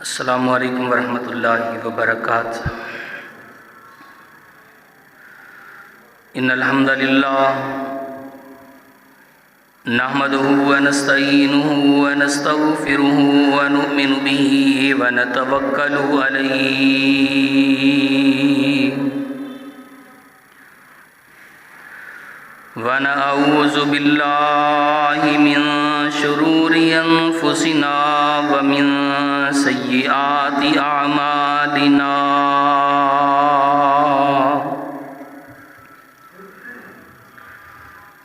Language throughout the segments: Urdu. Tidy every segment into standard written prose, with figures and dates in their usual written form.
السلام علیکم ورحمۃ اللہ وبرکاتہ۔ ان الحمد للہ نحمده ونستعینه ونستغفره ونؤمن به ونتوکل علیہ ونعوذ باللہ من شرور انفسنا ومن سیئات اعمالنا،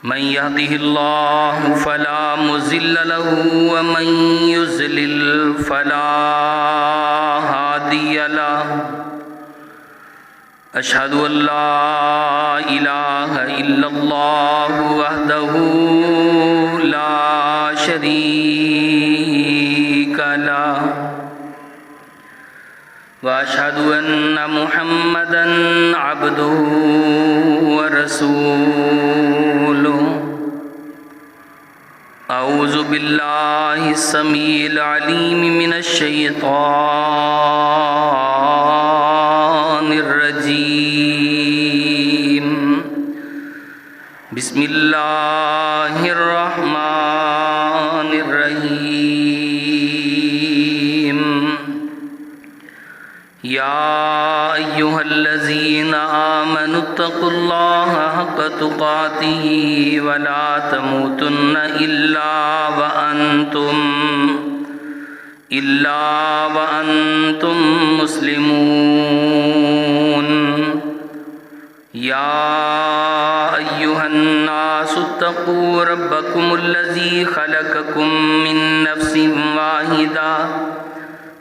من يهده الله فلا مضل له ومن يضلل فلا هادي له، أشهد أن لا إله إلا الله وحده لا شريك له، وأشهد أن محمدًا عبده ورسوله۔ أعوذ بالله السميع العليم من الشيطان الرجيم، بسم الله الرحمن الرحيم۔ يا أيها الذين آمنوا اتقوا الله حق تقاته ولا تموتن إلا وأنتم مسلمون۔ يا أيها الناس اتقوا ربكم الذي خلقكم من نفس واحدة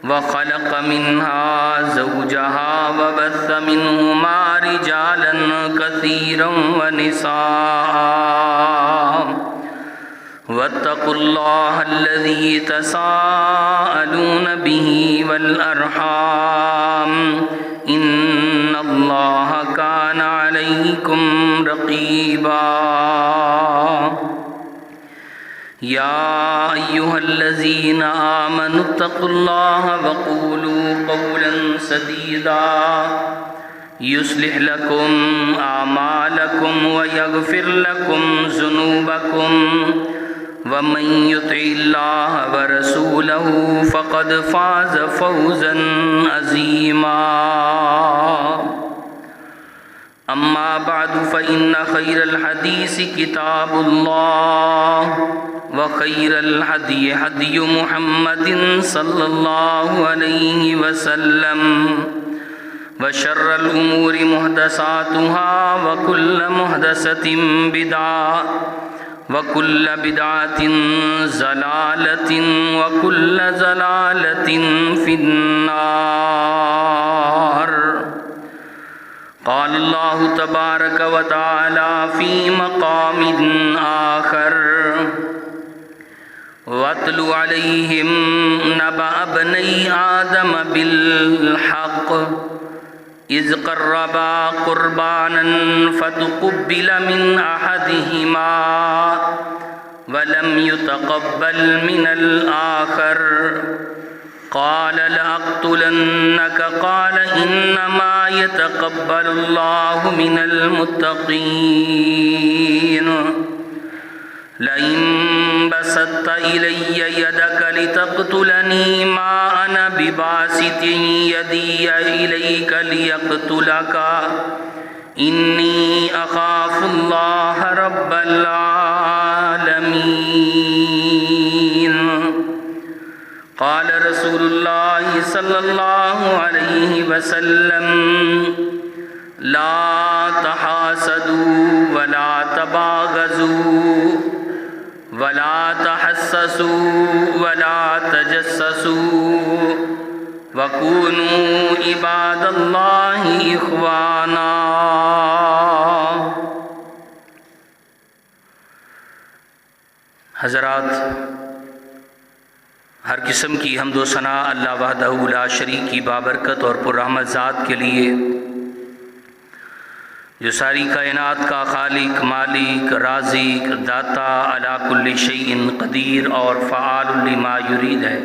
وخلق منها زوجها وبث منهما رجالا كثيرا ونساء، واتقوا الله الذي تساءلون به والأرحام، إن الله كان عليكم رقيبا۔ يا أيها الذين آمنوا اتقوا الله وقولوا قولا سديدا يصلح لكم أعمالكم ويغفر لكم ذنوبكم، ومن يطع الله ورسوله فقد فاز فوزا عظيما۔ أما بعد فإن خير الحديث كتاب الله، وخير الهدي هدي محمد صلى الله عليه وسلم، وشر الأمور محدثاتها وكل محدثة بدعة وكل بدعة ضلالة وكل ضلالة في النار۔ قال الله تبارك وتعالى في مقام آخر: وَاتْلُ عَلَيْهِمْ نَبَأَ ابْنَيْ آدَمَ بِالْحَقِّ إِذْ قَرَّبَا قُرْبَانًا فَتُقُبِّلَ مِنْ أَحَدِهِمَا وَلَمْ يُتَقَبَّلْ مِنَ الْآخَرِ قال لأقتلنك، قال إنما يتقبل الله من المتقين، لئن بسطت إلي يدك لتقتلني ما أنا بباسط يدي إليك ليقتلك إني أخاف الله رب العالمين۔ قال رسول الله صلى الله عليه وسلم: لا تحاسدوا ولا تباغضوا ولا تحسسوا ولا تجسسوا وكونوا عباد الله إخوانا۔ حضرات، ہر قسم کی حمد و ثنا اللہ وحدہ لا شریک کی بابرکت اور پررحمت ذات کے لیے، جو ساری کائنات کا خالق، مالک، رازق، داتا، علی کل شیء قدیر اور فعال لما یرید ہے۔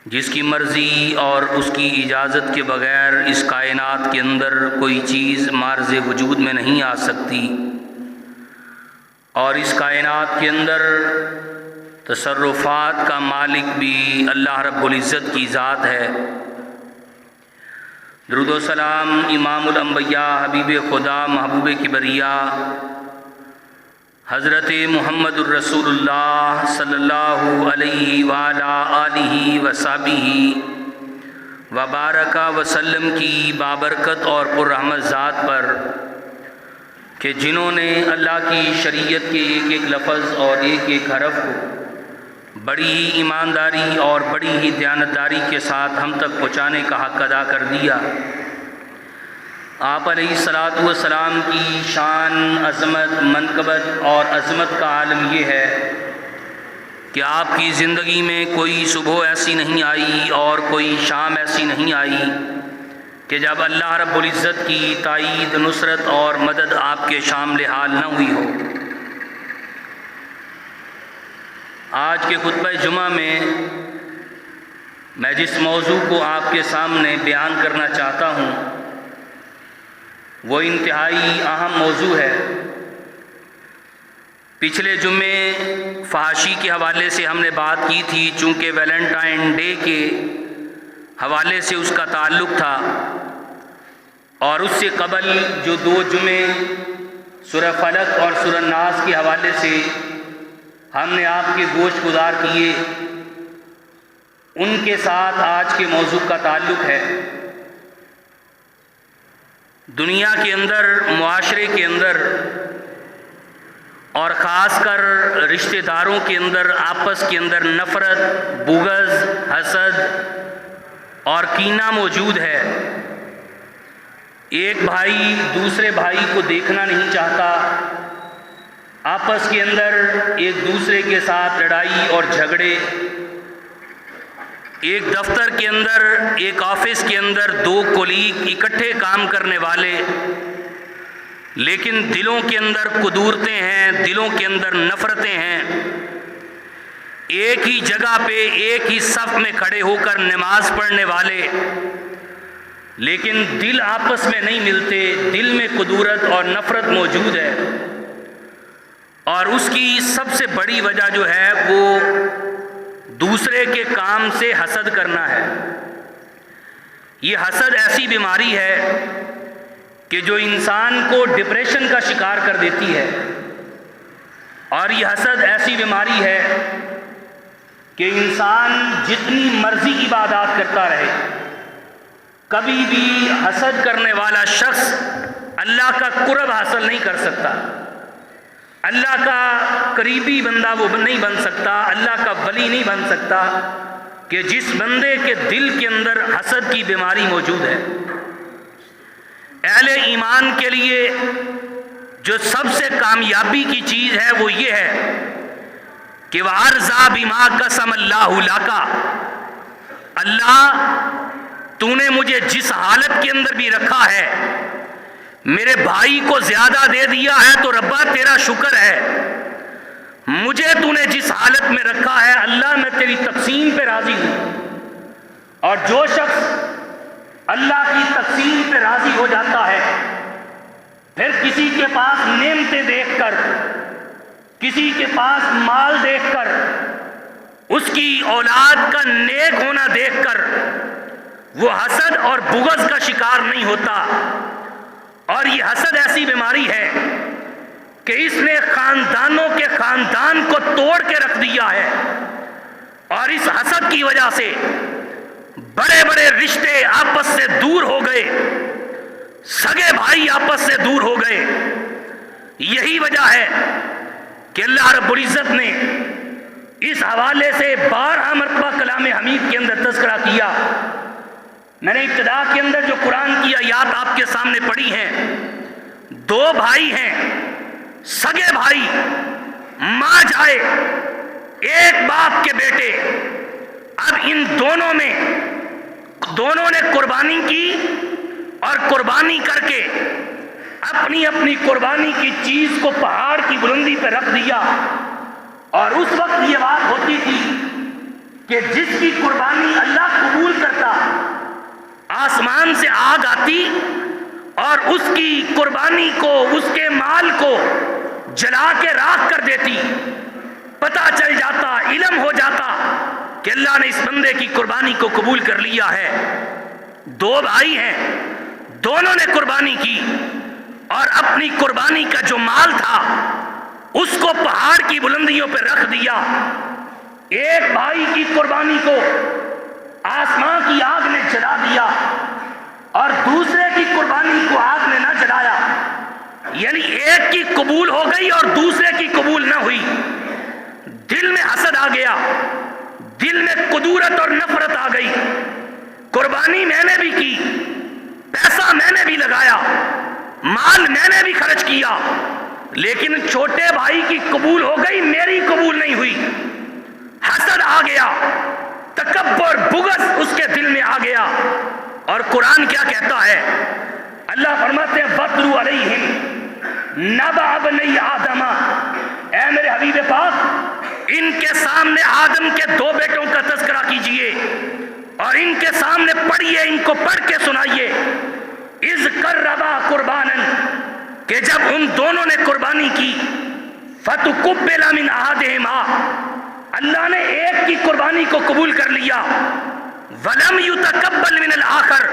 جس کی مرضی اور اس کی اجازت کے بغیر اس کائنات کے اندر کوئی چیز معرض وجود میں نہیں آ سکتی، اور اس کائنات کے اندر تصرفات کا مالک بھی اللہ رب العزت کی ذات ہے۔ درود و سلام امام الانبیاء حبیب خدا محبوب کبریا حضرت محمد الرسول اللہ صلی اللہ علیہ وآلہ آلہ وصحبہ وبارک وسلم کی بابرکت اور پررحمت ذات پر کہ جنہوں نے اللہ کی شریعت کے ایک ایک لفظ اور ایک ایک حرف کو بڑی ہی ایمانداری اور بڑی ہی دیانتداری کے ساتھ ہم تک پہنچانے کا حق ادا کر دیا۔ آپ علیہ الصلاۃ والسلام کی شان، عظمت، منقبت اور عظمت کا عالم یہ ہے کہ آپ کی زندگی میں کوئی صبح ایسی نہیں آئی اور کوئی شام ایسی نہیں آئی کہ جب اللہ رب العزت کی تائید، نصرت اور مدد آپ کے شامل حال نہ ہوئی ہو۔ آج کے خطبہ جمعہ میں جس موضوع کو آپ کے سامنے بیان کرنا چاہتا ہوں وہ انتہائی اہم موضوع ہے۔ پچھلے جمعے فحاشی کے حوالے سے ہم نے بات کی تھی، چونکہ ویلنٹائن ڈے کے حوالے سے اس کا تعلق تھا، اور اس سے قبل جو 2 جمعے سورہ فلق اور سورہ ناس کے حوالے سے ہم نے آپ کے گوشت گزار کیے، ان کے ساتھ آج کے موضوع کا تعلق ہے۔ دنیا کے اندر، معاشرے کے اندر اور خاص کر رشتہ داروں کے اندر آپس کے اندر نفرت، بغض، حسد اور کینہ موجود ہے۔ ایک بھائی دوسرے بھائی کو دیکھنا نہیں چاہتا، آپس کے اندر ایک دوسرے کے ساتھ لڑائی اور جھگڑے، ایک دفتر کے اندر، ایک آفس کے اندر 2 کولیگ اکٹھے کام کرنے والے، لیکن دلوں کے اندر قدورتیں ہیں، دلوں کے اندر نفرتیں ہیں۔ ایک ہی جگہ پہ ایک ہی صف میں کھڑے ہو کر نماز پڑھنے والے، لیکن دل آپس میں نہیں ملتے، دل میں قدورت اور نفرت موجود ہے۔ اور اس کی سب سے بڑی وجہ جو ہے وہ دوسرے کے کام سے حسد کرنا ہے۔ یہ حسد ایسی بیماری ہے کہ جو انسان کو ڈپریشن کا شکار کر دیتی ہے، اور یہ حسد ایسی بیماری ہے کہ انسان جتنی مرضی عبادات کرتا رہے، کبھی بھی حسد کرنے والا شخص اللہ کا قرب حاصل نہیں کر سکتا، اللہ کا قریبی بندہ وہ نہیں بن سکتا، اللہ کا ولی نہیں بن سکتا، کہ جس بندے کے دل کے اندر حسد کی بیماری موجود ہے۔ اہل ایمان کے لیے جو سب سے کامیابی کی چیز ہے وہ یہ ہے کہ وَأَرْضَى بِمَا قَسَمَ اللَّهُ لَكَ، اللہ تو نے مجھے جس حالت کے اندر بھی رکھا ہے، میرے بھائی کو زیادہ دے دیا ہے تو ربا تیرا شکر ہے، مجھے تو نے جس حالت میں رکھا ہے اللہ میں تیری تقسیم پہ راضی ہوں۔ اور جو شخص اللہ کی تقسیم پہ راضی ہو جاتا ہے، پھر کسی کے پاس نعمتیں دیکھ کر، کسی کے پاس مال دیکھ کر، اس کی اولاد کا نیک ہونا دیکھ کر وہ حسد اور بغض کا شکار نہیں ہوتا۔ اور یہ حسد ایسی بیماری ہے کہ اس نے خاندانوں کے خاندان کو توڑ کے رکھ دیا ہے، اور اس حسد کی وجہ سے بڑے بڑے رشتے آپس سے دور ہو گئے، سگے بھائی آپس سے دور ہو گئے۔ یہی وجہ ہے کہ اللہ رب العزت نے اس حوالے سے 12 مرتبہ کلام حمید کے اندر تذکرہ کیا۔ میں نے ابتدا کے اندر جو قرآن کی آیات آپ کے سامنے پڑھی ہیں، 2 بھائی ہیں، سگے بھائی، ماں جائے، ایک باپ کے بیٹے، اب ان دونوں نے قربانی کی، اور قربانی کر کے اپنی اپنی قربانی کی چیز کو پہاڑ کی بلندی پہ رکھ دیا۔ اور اس وقت یہ بات ہوتی تھی کہ جس کی قربانی اللہ قبول کرتا، آسمان سے آگ آتی اور اس کی قربانی کو، اس کے مال کو جلا کے راکھ کر دیتی، پتہ چل جاتا، علم ہو جاتا کہ اللہ نے اس بندے کی قربانی کو قبول کر لیا ہے۔ دو بھائی ہیں، دونوں نے قربانی کی اور اپنی قربانی کا جو مال تھا اس کو پہاڑ کی بلندیوں پہ رکھ دیا۔ ایک بھائی کی قربانی کو آسمان کی آگ نے جلا دیا اور دوسرے کی قربانی کو آگ نے نہ جلایا، یعنی ایک کی قبول ہو گئی اور دوسرے کی قبول نہ ہوئی۔ دل میں حسد آ گیا، دل میں قدورت اور نفرت آ گئی۔ قربانی میں نے بھی کی، پیسہ میں نے بھی لگایا، مال میں نے بھی خرچ کیا، لیکن چھوٹے بھائی کی قبول ہو گئی، میری قبول نہیں ہوئی۔ حسد آ گیا، تکبر، بغض اس کے دل میں آ گیا۔ اور قرآن کیا کہتا ہے؟ اللہ فرماتے ہیں وَاتْلُ عَلَيْهِمْ نَبَأَ ابْنَيْ آدَمَ، اے میرے حبیب پاک ان کے سامنے آدم کے دو بیٹوں کا تذکرہ کیجئے اور ان کے سامنے پڑھیے، ان کو پڑھ کے سنائیے۔ اِذْ قَرَّبَا قُرْبَانًا، کہ جب ان دونوں نے قربانی کی، فَتُقُبِّلَ مِنْ أَحَدِهِمَا، اللہ نے ایک کی قربانی کو قبول کر لیا، وَلَمْ يُتَقَبَّلْ مِنَ الْآخَرِ،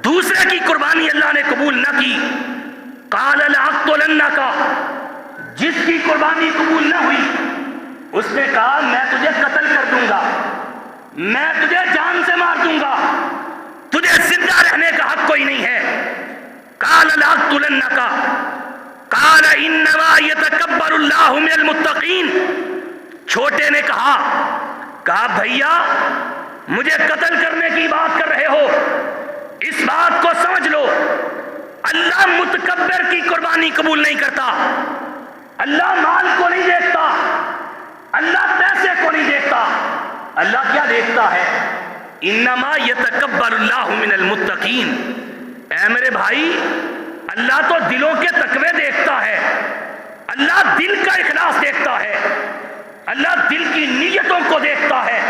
دوسرے کی قربانی اللہ نے قبول نہ کی۔ قَالَ لَأَقْتُلَنَّكَ، جس کی قربانی قبول نہ ہوئی اس نے کہا میں تجھے قتل کر دوں گا، میں تجھے جان سے مار دوں گا، تجھے زندہ رہنے کا حق کوئی نہیں ہے۔ قَالَ لَأَقْتُلَنَّكَ قَالَ إِنَّمَا يَتَقَبَّلُ اللَّهُ مِنَ الْمُتَّقِينَ، چھوٹے نے کہا بھیا مجھے قتل کرنے کی بات کر رہے ہو، اس بات کو سمجھ لو، اللہ متکبر کی قربانی قبول نہیں کرتا، اللہ مال کو نہیں دیکھتا، اللہ پیسے کو نہیں دیکھتا، اللہ کیا دیکھتا ہے؟ انما یتقبل اللہ من المتقین۔ اے میرے بھائی، اللہ تو دلوں کے تقوی دیکھتا ہے، اللہ دل کا اخلاص دیکھتا ہے، اللہ دل کی نیتوں کو دیکھتا ہے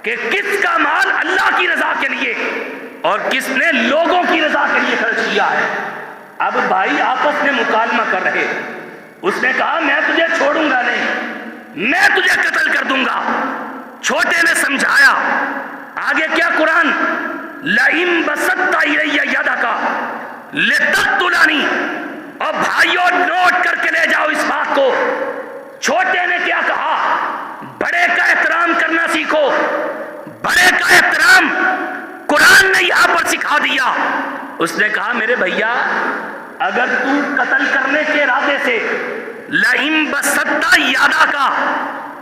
کہ کس کا مال اللہ کی رضا کے لیے اور کس نے لوگوں کی رضا کے لیے خرچ کیا ہے۔ اب بھائی آپس میں مکالمہ کر رہے، اس نے کہا میں تجھے چھوڑوں گا نہیں، میں تجھے قتل کر دوں گا۔ چھوٹے نے سمجھایا، آگے کیا قرآن؟ لَئِن بَسَطْتَ إِلَيَّ يَدَكَ لِتَقْتُلَنِي، اور بھائیوں نوٹ کر کے لے جاؤ اس بات کو، چھوٹے نے کیا کہا؟ بڑے کا احترام کرنا سیکھو، بڑے کا احترام قرآن نے یہاں پر سکھا دیا۔ اس نے کہا میرے بھیا اگر تو قتل کرنے کے ارادے سے لَئِن بَسَطْتَ يَدَكَ،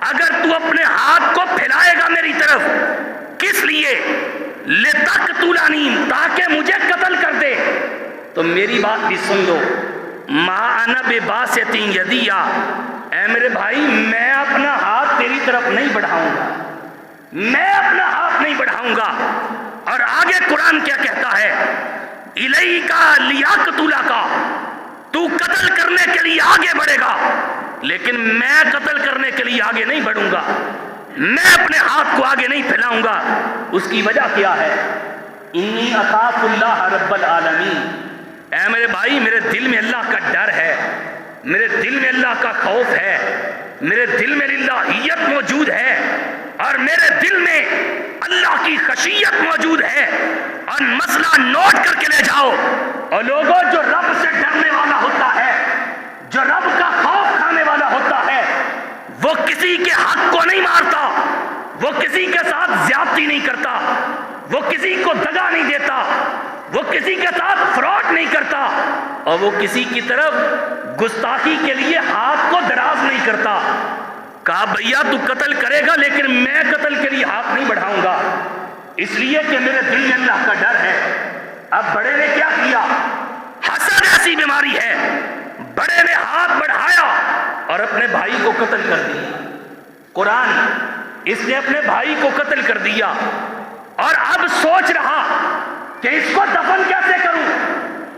اگر تو اپنے ہاتھ کو پھیلائے گا میری طرف، کس لیے؟ لِتَقْتُلَنِي، تاکہ مجھے قتل کر دے، تو میری بات بھی سن لو، مَا أَنَا بِبَاسِطٍ يَدِيَ، اے میرے بھائی میں اپنا ہاتھ تیری طرف نہیں بڑھاؤں گا، میں اپنا ہاتھ نہیں بڑھاؤں گا۔ اور آگے قرآن کیا کہتا ہے؟ إِلَيْكَ لِيَقْتُلَكَ، تو قتل کرنے کے لیے آگے بڑھے گا، لیکن میں قتل کرنے کے لیے آگے نہیں بڑھوں گا، میں اپنے ہاتھ کو آگے نہیں پھیلاؤں گا۔ اس کی وجہ کیا ہے؟ انی اخاف اللہ رب العالمین، اے میرے بھائی میرے دل میں اللہ کا ڈر ہے، میرے دل میں اللہ کا خوف ہے، میرے دل میں الہیت موجود ہے، اور میرے دل میں اللہ کی خشیت موجود ہے۔ اور مسئلہ نوٹ کر کے لے جاؤ، اور لوگوں جو رب سے ڈرنے والا ہوتا ہے، جو رب کا خوف کھانے والا ہوتا ہے، وہ کسی کے حق کو نہیں مارتا، وہ کسی کے ساتھ زیادتی نہیں کرتا، وہ کسی کو دگا نہیں دیتا، وہ کسی کے ساتھ فراڈ نہیں کرتا، اور وہ کسی کی طرف گستاخی کے لیے ہاتھ کو دراز نہیں کرتا۔ کہا بھیا تو قتل کرے گا لیکن میں قتل کے لیے ہاتھ نہیں بڑھاؤں گا، اس لیے کہ میرے دل میں اللہ کا ڈر ہے۔ اب بڑے نے کیا کیا؟ حسد ایسی بیماری ہے، بڑے نے ہاتھ بڑھایا اور اپنے بھائی کو قتل کر دیا۔ قرآن اس نے اپنے بھائی کو قتل کر دیا اور اب سوچ رہا کہ اس کو دفن کیسے کروں،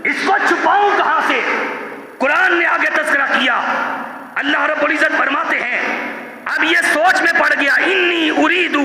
اس کو چھپاؤں کہاں سے۔ قرآن نے آگے تذکرہ کیا، اللہ رب العزت فرماتے ہیں اب یہ سوچ میں پڑ گیا، انی اریدو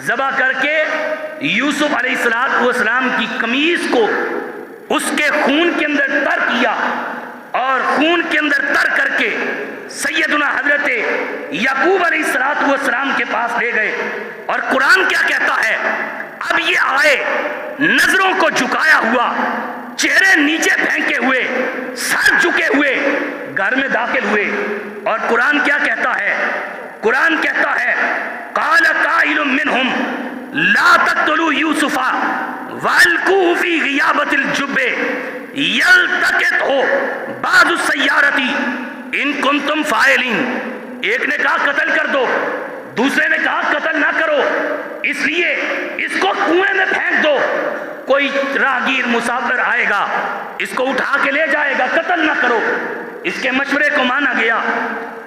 ذبح کر کے یوسف علیہ السلام کی قمیص کو اس کے خون کے اندر تر کیا، اور خون کے اندر تر کر کے سیدنا حضرت یعقوب علیہ السلام کے پاس لے گئے۔ اور قرآن کیا کہتا ہے؟ اب یہ آئے نظروں کو جھکایا ہوا، چہرے نیچے پھینکے ہوئے، سر جھکے ہوئے گھر میں داخل ہوئے، اور قرآن کیا کہتا ہے؟ قرآن کہتا ہے قال قائل منهم لا تقتلوا يوسف والقوه في غيابة الجب يلتقطه بعض السيارة ان كنتم فاعلين۔ ایک نے کہا قتل کر دو، دوسرے نے کہا قتل نہ کرو، اس لیے اس کو کنویں میں پھینک دو، کوئی راہگیر مسافر آئے گا اس کو اٹھا کے لے جائے گا، قتل نہ کرو۔ اس کے مشورے کو مانا گیا۔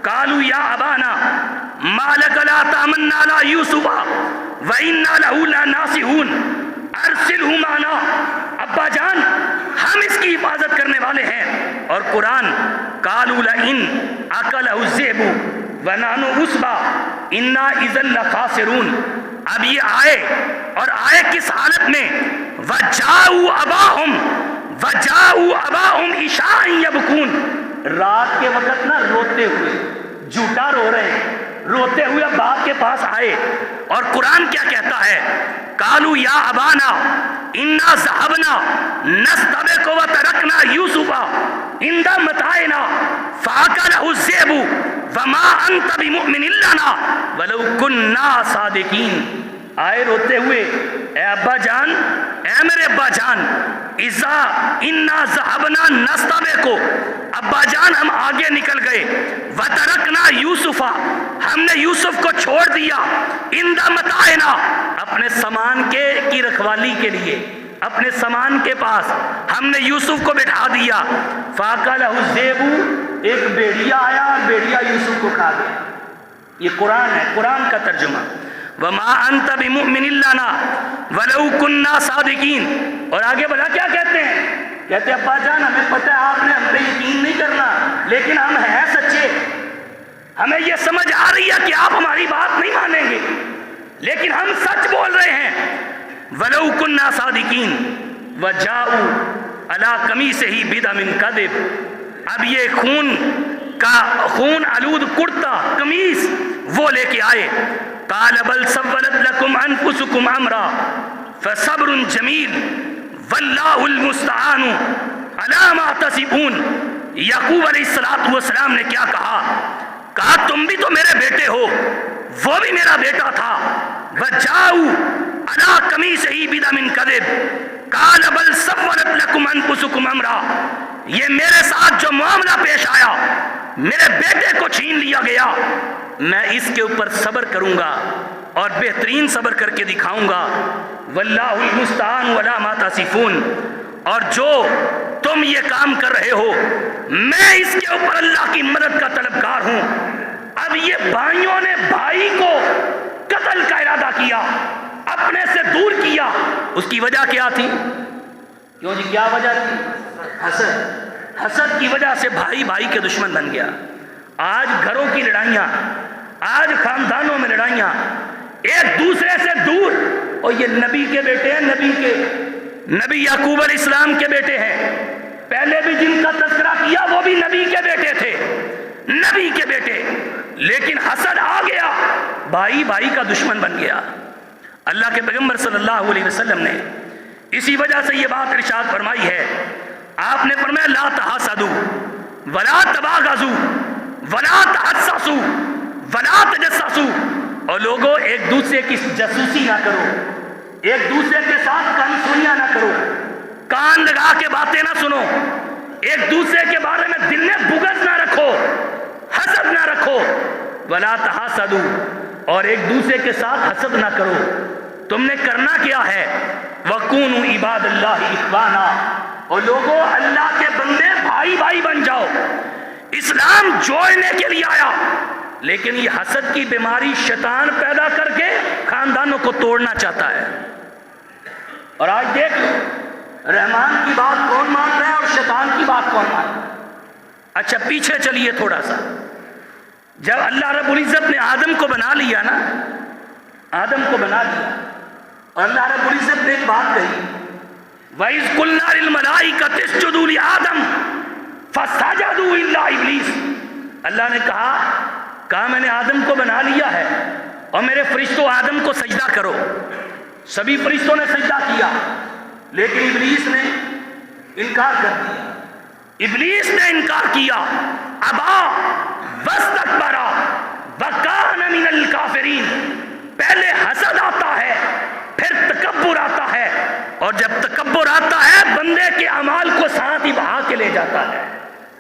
قالوا یا ابانا ما لک لا تامنا علی یوسف وانا له لناصحون ارسلہ معنا۔ ابا جان ہم اس کی حفاظت کرنے والے ہیں۔ اور قرآن قالوا لئن اکلہ الذئب ونحن عصبہ انا اذا لخاسرون۔ اب یہ آئے، اور آئے کس حالت میں؟ وجاؤوا اباہم عشاء یبکون۔ رات کے وقت نہ روتے ہوئے، جھوٹا رو رہے ہیں، روتے ہوئے باپ کے پاس آئے۔ اور قرآن کیا کہتا ہے؟ قالوا یا ابانا انا ذهبنا نستبق وترکنا یوسف عند متاعنا فاکلہ الذئب وما انت بمؤمن لنا ولو كنا صادقین۔ آئے روتے ہوئے، اے ابا جان، اے میرے ابا جان، اذا انا ذهبنا نستبق، ابا جان ہم آگے نکل گئے، وترکنا یوسف، ہم نے یوسف کو چھوڑ دیا، عند متاعنا، اپنے سامان کی رکھوالی کے لیے، اپنے سامان کے پاس ہم نے یوسف کو بٹھا دیا۔ فاکلہ الذئب، ایک بھیڑیا آیا اور بھیڑیا یوسف کو کھا گیا۔ یہ قرآن ہے، قرآن کا ترجمہ۔ وما انت بمؤمن لنا ولو كنا صادقین۔ اور آگے بلا کیا کہتے ہیں؟ کہتے ہیں ابا جان ہمیں پتہ ہے آپ نے ہم پہ یقین نہیں کرنا، لیکن ہم ہیں سچے، ہمیں یہ سمجھ آ رہی ہے کہ آپ ہماری بات نہیں مانیں گے، لیکن ہم سچ بول رہے ہیں۔ ولو كنا صادقین وجاؤوا علی قمیصہ بدم کذب۔ اب یہ خون آلود کرتا قمیص وہ لے کے آئے۔ قال بل سولت لكم انفسكم امرا فصبر جمیل واللہ المستعان علی ما تصفون۔ یعقوب علیہ السلام نے کیا کہا؟ کہا تم بھی تو میرے بیٹے ہو، وہ بھی میرا بیٹا تھا۔ وجاؤوا علی قمیصہ بدم کذب قال بل سولت لكم انفسكم امرا۔ یہ میرے ساتھ جو معاملہ پیش آیا، میرے بیٹے کو چھین لیا گیا، میں اس کے اوپر صبر کروں گا اور بہترین صبر کر کے دکھاؤں گا۔ واللہ المستعان علی ما تصفون۔ اور جو تم یہ کام کر رہے ہو، میں اس کے اوپر اللہ کی مدد کا طلبگار ہوں۔ اب یہ بھائیوں نے بھائی کو قتل کا ارادہ کیا، اپنے سے دور کیا۔ اس کی وجہ کیا تھی؟ کیوں جی کیا وجہ تھی؟ حسد کی وجہ سے بھائی بھائی کے دشمن بن گیا۔ آج گھروں کی لڑائیاں، آج خاندانوں میں لڑائیاں، ایک دوسرے سے دور۔ اور یہ نبی کے بیٹے ہیں، نبی یعقوب علیہ السلام کے بیٹے ہیں، پہلے بھی جن کا تذکرہ کیا وہ بھی نبی کے بیٹے تھے، نبی کے بیٹے، لیکن حسد آ گیا، بھائی بھائی کا دشمن بن گیا۔ اللہ کے پیغمبر صلی اللہ علیہ وسلم نے اسی وجہ سے یہ بات ارشاد فرمائی ہے۔ آپ نے فرمایا لا تحاسدوا ولا تباغضوا ولا تحسسوا ولا تجسسوا۔ اور لوگوں ایک دوسرے کی جاسوسی نہ کرو، ایک دوسرے کے ساتھ کان سنیاں نہ کرو، کان لگا کے باتیں نہ سنو، ایک دوسرے کے بارے میں دل میں بغض نہ رکھو، حسد نہ رکھو۔ ولا تحاسدوا، اور ایک دوسرے کے ساتھ حسد نہ کرو۔ تم نے کرنا کیا ہے؟ وَكُونُوا عِبَادَ اللَّهِ إِخْوَانًا، اور لوگوں اللہ کے بندے بھائی بھائی بن جاؤ۔ اسلام جوڑنے کے لیے آیا، لیکن یہ حسد کی بیماری شیطان پیدا کر کے خاندانوں کو توڑنا چاہتا ہے۔ اور آج دیکھ رحمان کی بات کون مان رہا ہے اور شیطان کی بات کون مان رہا ہے؟ اچھا پیچھے چلیے تھوڑا سا، جب اللہ رب العزت نے آدم کو بنا لیا نا، آدم کو بنا دیا، اور اللہ رب العزت نے ایک بات کہی، وَإِذْ قُلْنَا لِلْمَلَائِكَةِ اسْجُدُوا لِآدَمَ فَسَجَدُوا إِلَّا إِبْلِيسَ، اللہ نے کہا میں نے آدم کو بنا لیا ہے اور میرے فرشتوں آدم کو سجدہ کرو۔ سبھی فرشتوں نے سجدہ کیا، لیکن ابلیس نے انکار کر دیا، ابلیس نے انکار کیا، ابا واستکبر وکان من الکافرین۔ پہلے حسد آتا ہے، پھر تکبر آتا ہے، اور جب تکبر آتا ہے بندے کے اعمال کو ساتھ ہی بہا کے لے جاتا ہے،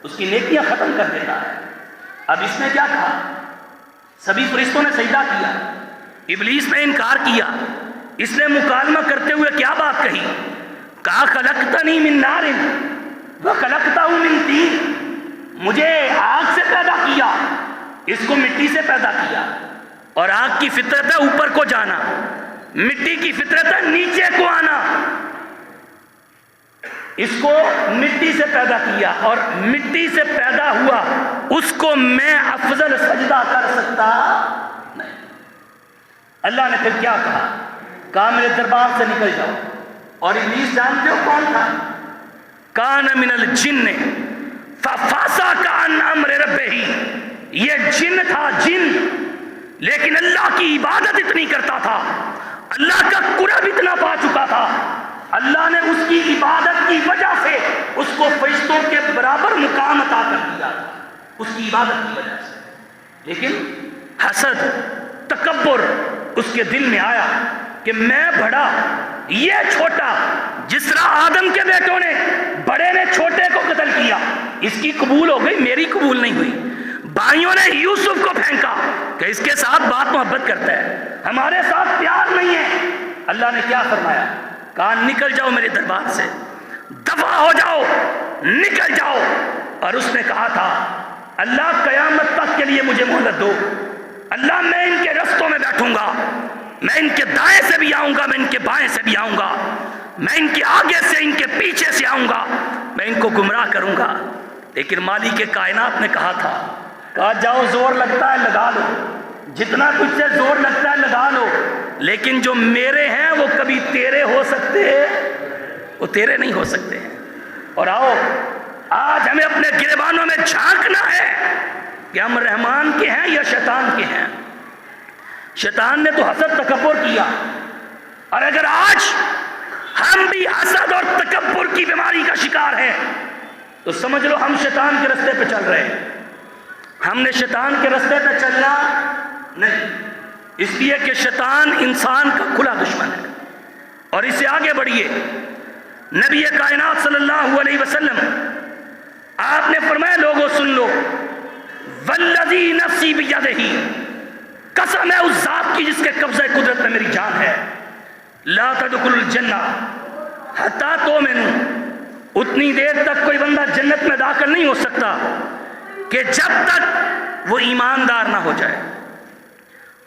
اس کی نیکیاں ختم کر دیتا ہے۔ اب اس نے کیا کہا؟ سبھی فرشتوں نے سجدہ کیا، ابلیس نے انکار کیا، اس نے مکالمہ کرتے ہوئے کیا بات کہی؟ کہا خلقتنی من نار وخلقتہ من طین، مجھے آگ سے پیدا کیا، اس کو مٹی سے پیدا کیا، اور آگ کی فطرت ہے اوپر کو جانا، مٹی کی فطرت ہے نیچے کو آنا، اس کو مٹی سے پیدا کیا اور مٹی سے پیدا ہوا، اس کو میں افضل سجدہ کر سکتا نہیں۔ اللہ نے پھر کیا کہا میرے دربار سے نکل جاؤ، اور ابلیس جانتے ہو کون تھا؟ کان من الجن ففسق عن امر ربہ، یہ جن تھا، جن، لیکن اللہ کی عبادت اتنی کرتا تھا، اللہ کا قرب اتنا پا چکا تھا، اللہ نے اس کی عبادت کی وجہ سے اس کو فرشتوں کے برابر مقام عطا کر دیا، اس کی عبادت کی وجہ سے۔ لیکن حسد، تکبر اس کے دل میں آیا کہ میں بڑا، یہ چھوٹا، جس طرح آدم کے بیٹوں نے بڑے نے چھوٹے کو قتل کیا، اس کی قبول ہو گئی، میری قبول نہیں ہوئی۔ بھائیوں نے یوسف کو پھینکا کہ اس کے ساتھ بات محبت کرتا ہے، ہمارے ساتھ پیار نہیں ہے۔ اللہ نے کیا فرمایا؟ کہا نکل جاؤ میرے دربار سے، دفع ہو جاؤ، نکل جاؤ۔ اور اس نے کہا تھا اللہ قیامت تک کے لیے مجھے مہلت دو، اللہ میں ان کے رستوں میں بیٹھوں گا، میں ان کے دائیں سے بھی آؤں گا، میں ان کے بائیں سے بھی آؤں گا، میں ان کے آگے سے ان کے پیچھے سے آؤں گا، میں ان کو گمراہ کروں گا۔ لیکن مالک کائنات نے کہا تھا، کہا جاؤ زور لگتا ہے لگا لو، جتنا کچھ سے زور لگتا ہے لگا لو، لیکن جو میرے ہیں وہ کبھی تیرے ہو سکتے ہیں، وہ تیرے نہیں ہو سکتے ہیں۔ اور آؤ آج ہمیں اپنے گریبانوں میں جھانکنا ہے کہ ہم رحمان کے ہیں یا شیطان کے ہیں۔ شیطان نے تو حسد تکبر کیا، اور اگر آج ہم بھی حسد اور تکبر کی بیماری کا شکار ہیں تو سمجھ لو ہم شیطان کے رستے پہ چل رہے ہیں۔ ہم نے شیطان کے رستے پہ چلنا نہیں، اس لیے کہ شیطان انسان کا کھلا دشمن ہے۔ اور اس سے آگے بڑھیے، نبی کائنات صلی اللہ علیہ وسلم آپ نے فرمایا لوگوں سن لو، والذی نفسی بیدہ، قسم ہے اس ذات کی جس کے قبضہ قدرت میں میری جان ہے، لا تدخل الجنہ حتی تؤمنوا، اتنی دیر تک کوئی بندہ جنت میں داخل نہیں ہو سکتا کہ جب تک وہ ایماندار نہ ہو جائے،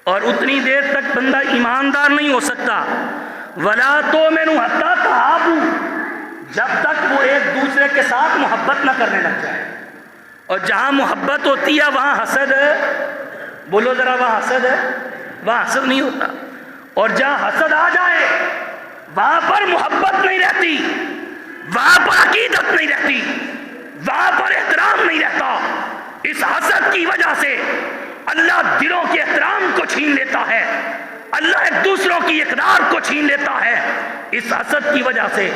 اور اتنی دیر تک بندہ ایماندار نہیں ہو سکتا ولا تؤمنوا حتی تحابوا، جب تک وہ ایک دوسرے کے ساتھ محبت نہ کرنے لگ جائے۔ اور جہاں محبت ہوتی ہے وہاں حسد ہے، بولو ذرا وہاں حسد ہے، وہاں حسد نہیں ہوتا۔ اور جہاں حسد آ جائے وہاں پر محبت نہیں رہتی، وہاں پر عقیدت نہیں رہتی، وہاں پر احترام نہیں رہتا۔ اس حسد کی وجہ سے اللہ دلوں کے احترام کو چھین لیتا ہے، اللہ ایک دوسروں کی اقدار کو چھین لیتا ہے۔ اس حسد کی وجہ سے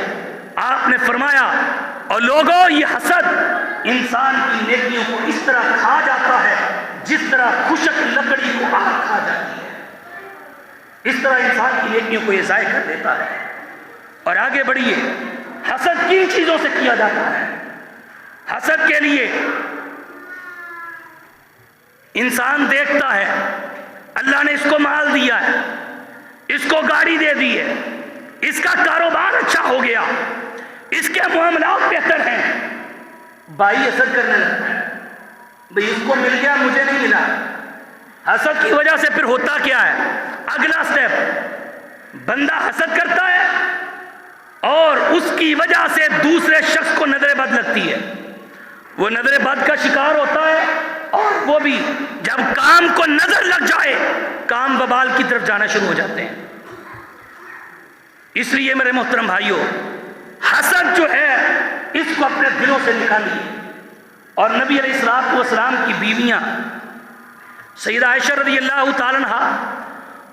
آپ نے فرمایا اور لوگوں یہ حسد انسان کی نیکیوں کو اس طرح کھا جاتا ہے جس طرح خشک لکڑی کو آگ کھا جاتی ہے، اس طرح انسان کی نیکیوں کو یہ ضائع کر دیتا ہے۔ اور آگے بڑھیے، حسد کن چیزوں سے کیا جاتا ہے؟ حسد کے لیے انسان دیکھتا ہے اللہ نے اس کو مال دیا ہے، اس کو گاڑی دے دی ہے، اس کا کاروبار اچھا ہو گیا، اس کے معاملات بہتر ہیں، بھائی حسد کرنے لگتا ہے، بھئی اس کو مل گیا مجھے نہیں ملا۔ حسد کی وجہ سے پھر ہوتا کیا ہے؟ اگلا سٹیپ، بندہ حسد کرتا ہے اور اس کی وجہ سے دوسرے شخص کو نظر بد لگتی ہے، وہ نظر بد کا شکار ہوتا ہے، اور وہ بھی جب کام کو نظر لگ جائے کام ببال کی طرف جانا شروع ہو جاتے ہیں۔ اس لیے میرے محترم بھائیوں، حسد جو ہے اس کو اپنے دلوں سے نکالیے۔ اور نبی علیہ الصلوۃ والسلام کی بیویاں سیدہ عائشہ رضی اللہ تعالیٰ عنہا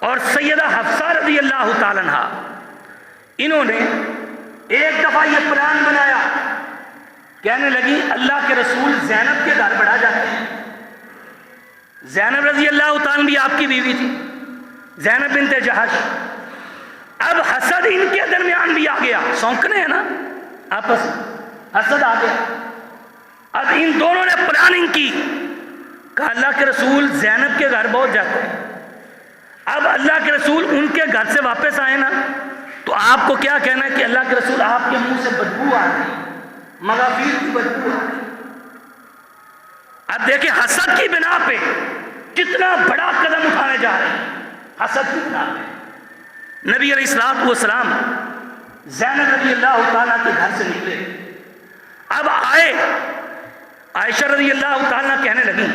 اور سیدہ حفصہ رضی اللہ تعالیٰ عنہا، انہوں نے ایک دفعہ یہ پلان بنایا، کہنے لگی اللہ کے رسول زینب کے گھر بڑھا جاتے ہیں۔ زینب رضی اللہ تعالیٰ بھی آپ کی بیوی تھی، زینب بنت جہش۔ اب حسد ان کے درمیان بھی آ گیا، سونکنے ہیں نا آپس میں، حسد آ گیا۔ اب ان دونوں نے پلاننگ کی، کہا اللہ کے رسول زینب کے گھر بہت جاتے ہیں، اب اللہ کے رسول ان کے گھر سے واپس آئے نا تو آپ کو کیا کہنا ہے کہ اللہ کے رسول آپ کے منہ سے بدبو آ رہی ہے، مغافیر کی بدبو آ رہی ہے۔ اب دیکھیں حسد کی بنا پہ کتنا بڑا قدم اٹھانے جا رہے ہیں، حسد کی بنا پہ۔ نبی علیہ الصلوۃ والسلام زینب رضی اللہ تعالیٰ کے گھر سے نکلے، اب آئے، عائشہ رضی اللہ تعالیٰ کہنے لگی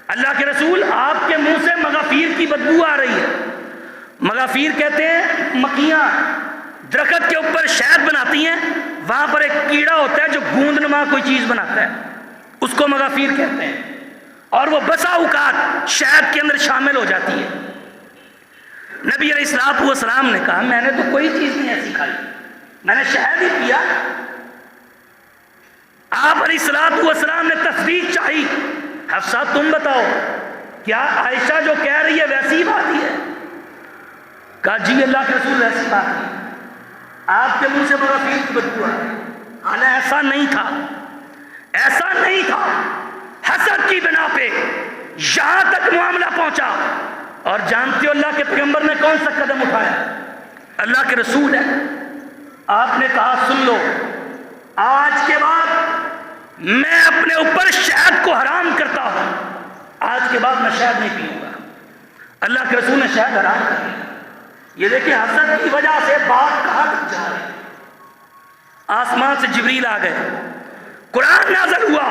اللہ کے رسول آپ کے منہ سے مغافیر کی بدبو آ رہی ہے۔ مغافیر کہتے ہیں مکھیاں درخت کے اوپر شہد بناتی ہیں، وہاں پر ایک کیڑا ہوتا ہے جو گوندنما کوئی چیز بناتا ہے، اس کو مغافیر کہتے ہیں، اور وہ بسا اوقات شہد کے اندر شامل ہو جاتی ہے۔ نبی علیہ الصلوۃ والسلام نے کہا میں نے تو کوئی چیز نہیں ایسی کھائی، میں نے شہد ہی پیا۔ آپ علیہ الصلوۃ والسلام نے تصدیق چاہی، حفصہ تم بتاؤ کیا عائشہ جو کہہ رہی ہے ویسی بات ہی ہے؟ کہا جی اللہ کے رسول ویسی بات ہے، آپ کے منہ سے مغافیر کی بدبو آ رہی ہے۔ حالانکہ ایسا نہیں تھا، ایسا نہیں تھا۔ حسد کی بنا پہ یہاں تک معاملہ پہنچا، اور جانتے ہو اللہ کے پیغمبر نے کون سا قدم اٹھایا؟ اللہ کے رسول ہے، آپ نے کہا سن لو آج کے بعد میں اپنے اوپر شہد کو حرام کرتا ہوں، آج کے بعد میں شہد نہیں پیوں گا۔ اللہ کے رسول نے شہد حرام کر دیا۔ یہ دیکھیں حسد کی وجہ سے بات کہاں تک جا رہی ہے۔ آسمان سے جبریل آ گئے، قرآن نازل ہوا،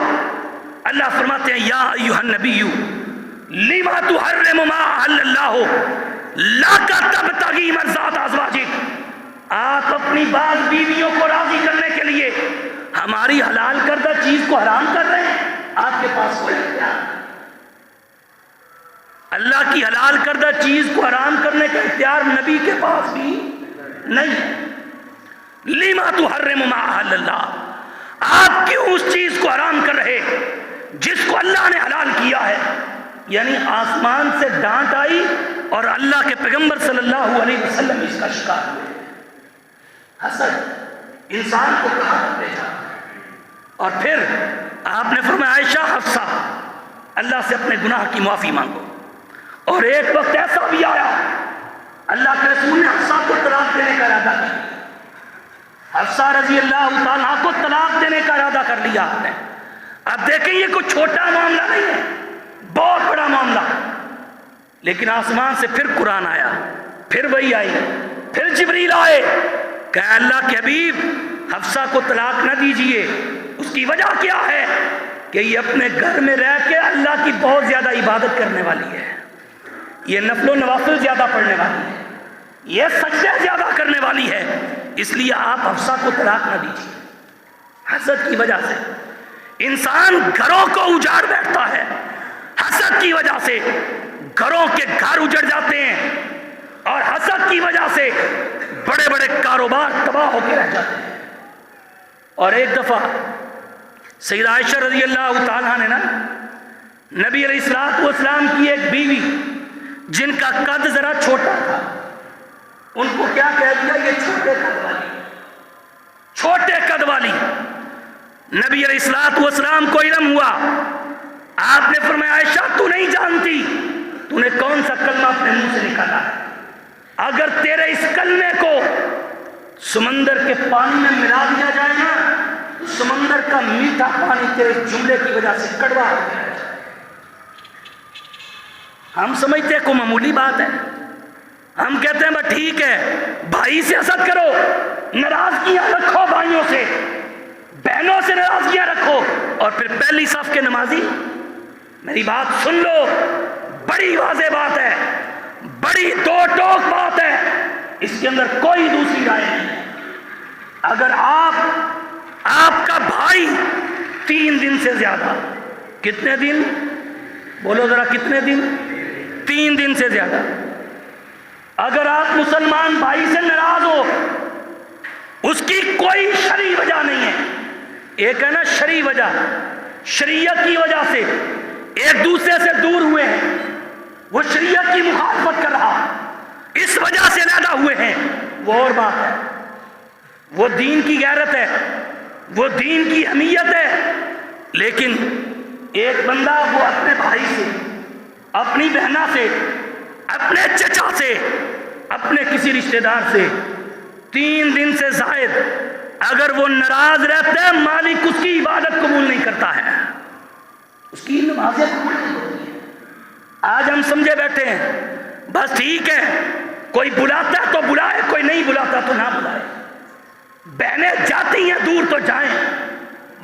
اللہ فرماتے ہیں یا ایھا النبی لما تحرم ما احل اللہ لک تبتغی مرضات ازواجک، آپ اپنی بعض بیویوں کو راضی کرنے کے لیے ہماری حلال کردہ چیز کو حرام کر رہے ہیں۔ آپ کے پاس کوئی اختیار نہیں، اللہ کی حلال کردہ چیز کو حرام کرنے کا اختیار نبی کے پاس بھی نہیں۔ لما تحرم ما احل اللہ، آپ کیوں اس چیز کو حرام کر رہے جس کو اللہ نے حلال کیا ہے؟ یعنی آسمان سے ڈانٹ آئی اور اللہ کے پیغمبر صلی اللہ علیہ وسلم اس کا شکار ہوئے۔ حسد انسان کو کہاں تک لے جاتا ہے۔ اور پھر آپ نے فرمایا عائشہ حفصہ اللہ سے اپنے گناہ کی معافی مانگو۔ اور ایک وقت ایسا بھی آیا اللہ کے رسول نے حفصہ کو طلاق دینے کا ارادہ کر لیا، حفصہ رضی اللہ تعالیٰ کو طلاق دینے کا ارادہ کر لیا آپ نے۔ اب دیکھیں یہ کوئی چھوٹا معاملہ نہیں ہے، بہت بڑا معاملہ۔ لیکن آسمان سے پھر قرآن آیا، پھر وہی آئی، پھر جبریل آئے، کہا اللہ کے حبیب حفصہ کو طلاق نہ دیجئے۔ اس کی وجہ کیا ہے کہ یہ اپنے گھر میں رہ کے اللہ کی بہت زیادہ عبادت کرنے والی ہے، یہ نفل و نوافل زیادہ پڑھنے والی ہے، یہ سجدے زیادہ کرنے والی ہے، اس لیے آپ حفصہ کو طلاق نہ دیجئے۔ حسد کی وجہ سے انسان گھروں کو اجاڑ بیٹھتا ہے، حسد کی وجہ سے گھروں کے گھر اجڑ جاتے ہیں، اور حسد کی وجہ سے بڑے بڑے کاروبار تباہ ہو کے رہ جاتے ہیں۔ اور ایک دفعہ سیدہ عائشہ رضی اللہ تعالیٰ نے نا نبی علیہ الصلوۃ والسلام کی ایک بیوی جن کا قد ذرا چھوٹا تھا، ان کو کیا کہہ دیا؟ یہ چھوٹے قد والی، چھوٹے قد والی۔ نبی علیہ الصلوۃ والسلام کو علم ہوا، آپ نے فرمایا عائشہ تو نہیں جانتی تو نے کون سا کلمہ اپنے منہ سے نکالا ہے، اگر تیرے اس کلمے کو سمندر کے پانی میں ملا دیا جائے نا تو سمندر کا میٹھا پانی تیرے جملے کی وجہ سے کڑوا ہو جائے۔ ہم سمجھتے ہیں کوئی معمولی بات ہے، ہم کہتے ہیں بس ٹھیک ہے بھائی سے حسد کرو، ناراضگیاں رکھو، بھائیوں سے بہنوں سے ناراضگیاں رکھو، اور پھر پہلی صف کے نمازی میری بات سن لو، بڑی واضح بات ہے، بڑی دو ٹوک بات ہے، اس کے اندر کوئی دوسری رائے نہیں ہے۔ اگر آپ کا بھائی 3 دن سے زیادہ، کتنے دن بولو ذرا، کتنے دن؟ 3 دن سے زیادہ، اگر آپ مسلمان بھائی سے ناراض ہو، اس کی کوئی شرعی وجہ نہیں ہے، ایک ہے نا شرعی وجہ، شریعت کی وجہ سے ایک دوسرے سے دور ہوئے ہیں، وہ شریعت کی مخالفت کر رہا، اس وجہ سے علیحدہ ہوئے ہیں، وہ اور بات ہے، وہ دین کی غیرت ہے، وہ دین کی اہمیت ہے۔ لیکن ایک بندہ وہ اپنے بھائی سے، اپنی بہنا سے، اپنے چچا سے، اپنے کسی رشتہ دار سے 3 دن سے زائد اگر وہ ناراض رہتا ہے، مالک اس کی عبادت قبول نہیں کرتا ہے، اس کی نمازیں قبول نہیں ہوتی ہیں۔ آج ہم سمجھے بیٹھے ہیں بس ٹھیک ہے، کوئی بلاتا ہے تو بلائے، کوئی نہیں بلاتا تو نہ بلائے، بہنیں جاتی ہیں دور تو جائیں،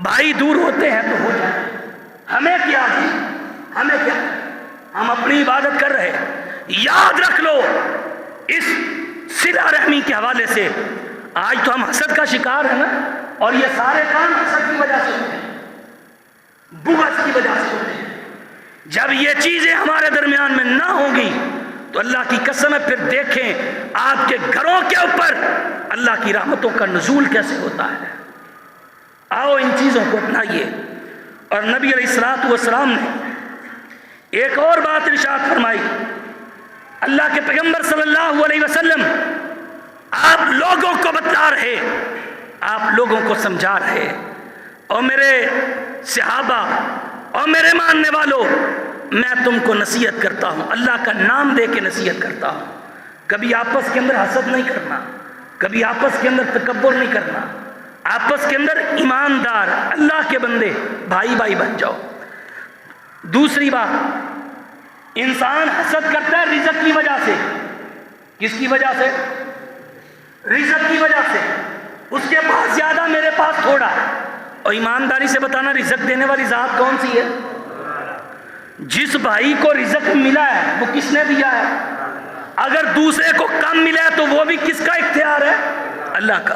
بھائی دور ہوتے ہیں تو ہو جائیں، ہمیں کیا جی، ہمیں کیا، ہم اپنی عبادت کر رہے ہیں۔ یاد رکھ لو، اس صلہ رحمی کے حوالے سے آج تو ہم حسد کا شکار ہیں نا، اور یہ سارے کام حسد کی وجہ سے ہوتے ہیں، بغض کی وجہ سے ہوتے ہیں۔ جب یہ چیزیں ہمارے درمیان میں نہ ہوں گی تو اللہ کی قسم ہے، پھر دیکھیں آپ کے گھروں کے اوپر اللہ کی رحمتوں کا نزول کیسے ہوتا ہے۔ آؤ ان چیزوں کو اپنائیے۔ اور نبی علیہ الصلوۃ والسلام نے ایک اور بات ارشاد فرمائی، اللہ کے پیغمبر صلی اللہ علیہ وسلم آپ لوگوں کو بتلا رہے، آپ لوگوں کو سمجھا رہے، اور میرے صحابہ اور میرے ماننے والوں، میں تم کو نصیحت کرتا ہوں، اللہ کا نام دے کے نصیحت کرتا ہوں، کبھی آپس کے اندر حسد نہیں کرنا، کبھی آپس کے اندر تکبر نہیں کرنا، آپس کے اندر ایماندار اللہ کے بندے بھائی بھائی بن جاؤ۔ دوسری بات، انسان حسد کرتا ہے رزق کی وجہ سے۔ کس کی وجہ سے؟ رزق کی وجہ سے، اس کے پاس زیادہ، میرے پاس تھوڑا۔ اور ایمانداری سے بتانا، رزق دینے والی ذات کون سی ہے؟ جس بھائی کو رزق ملا ہے وہ کس نے دیا ہے؟ اگر دوسرے کو کم ملا ہے تو وہ بھی کس کا اختیار ہے؟ اللہ کا۔